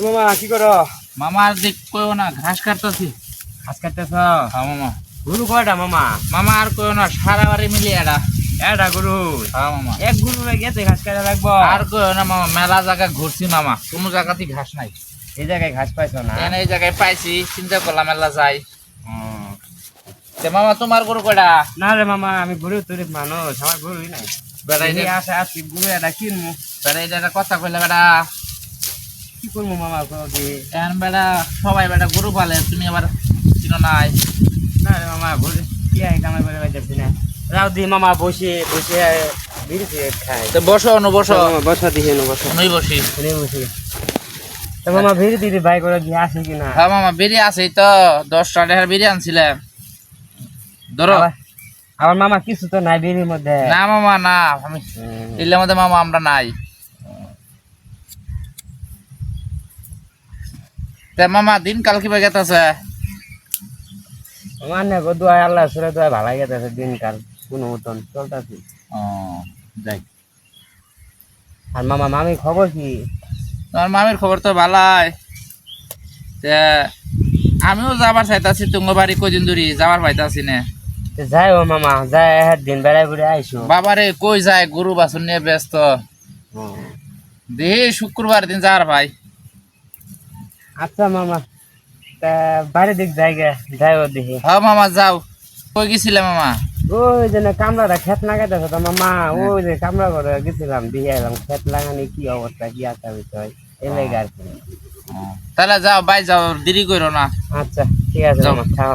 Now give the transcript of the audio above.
মামা কি করো? মামা আর দেখ কইও না, ঘাস কাটতেছি। ঘাস কাটতেছ? হ্যাঁ মামা। গরু কয়টা মামা? মামা আর কইও না, সারা বাড়ি মিলিয়ে এটা। এটা গরু? হ্যাঁ মামা। এক গরু গেছে ঘাস কাটা লাগবো? আর কইও না মামা, মেলা জায়গা ঘুরছি মামা, কোনো জায়গাতেই ঘাস নাই। এই জায়গায় ঘাস পাইছো না? এনে এই জায়গায় পাইছি, চিন্তা করলাম মেলা যাই। তে মামা তোমার গরু কয়টা? না রে মামা, আমি গরু তরিফ মানুষ, আমার গরুই নাই। বেটা এই আসে আসি গরু এটা কিনবো। বেটা এটা কথা কইলে বেটা। কি করবো মামা কি? এখন বেটা সবাই বেটা গরু পালে, তুমি আবার চিনো নাই। না রে মামা, গরু কি আই কামাই করে পাইতেছি না। রাও দি মামা, বসে বসে বিড়ি সিগারেট খাই। তো বসো অনু বসো। বসা দিয়ে বসো। অনুই বসি। বসে তো মামা ভিড়ি দিদি ভাই করে দিয়ে আসে কিনা? হ্যাঁ মামা, বিড়ি আছে তো, 10টা টাকার বিড়ি আনছিলাম। ধরো। আমার মামা কিছু তো নাই বিড়ির মধ্যে। না মামা না, আমি এর মধ্যে মামা আমরা নাই। তে মামা দিনকাল কিভাবে গেতেছে? আমার না গো দোয়া আল্লাহ সুরে দোয়া ভালো গেছে দিনকাল, কোনো মতন চলতেছি। ও যাই। আর মামা মামি খবর কি? তোমার মামির খবর তো ভালাই। তে আমিও যাবার চাইতাছি, তুঙ্গ বাড়ি কদিন ধরে যাবার পাইতাছি না। যাই ও মামা, যাই দিন বেড়ায় ঘুরে আইসো। বাবারে কই যায়, গরু বাছুর নিয়ে ব্যস্ত। দেহে শুক্রবার দিন যার ভাই। আচ্ছা মামা, তা বাইরে দিক জায়গা যাই ও দেখি। হ্যাঁ মামা যাও। কই গেছিলে মামা? ওই যে কামড়াটা খেত লাগাইতেছে তো মামা, ওই যে কামড়া করে গেছিলাম দিয়ে এলাম, খেত লাগানি কি অবস্থা, কি আছে বিষয় এই লেগে আর কি। তাহলে যাও, বাই যাও, দেরি করো না। আচ্ছা ঠিক আছে যাও। মামা, খাও।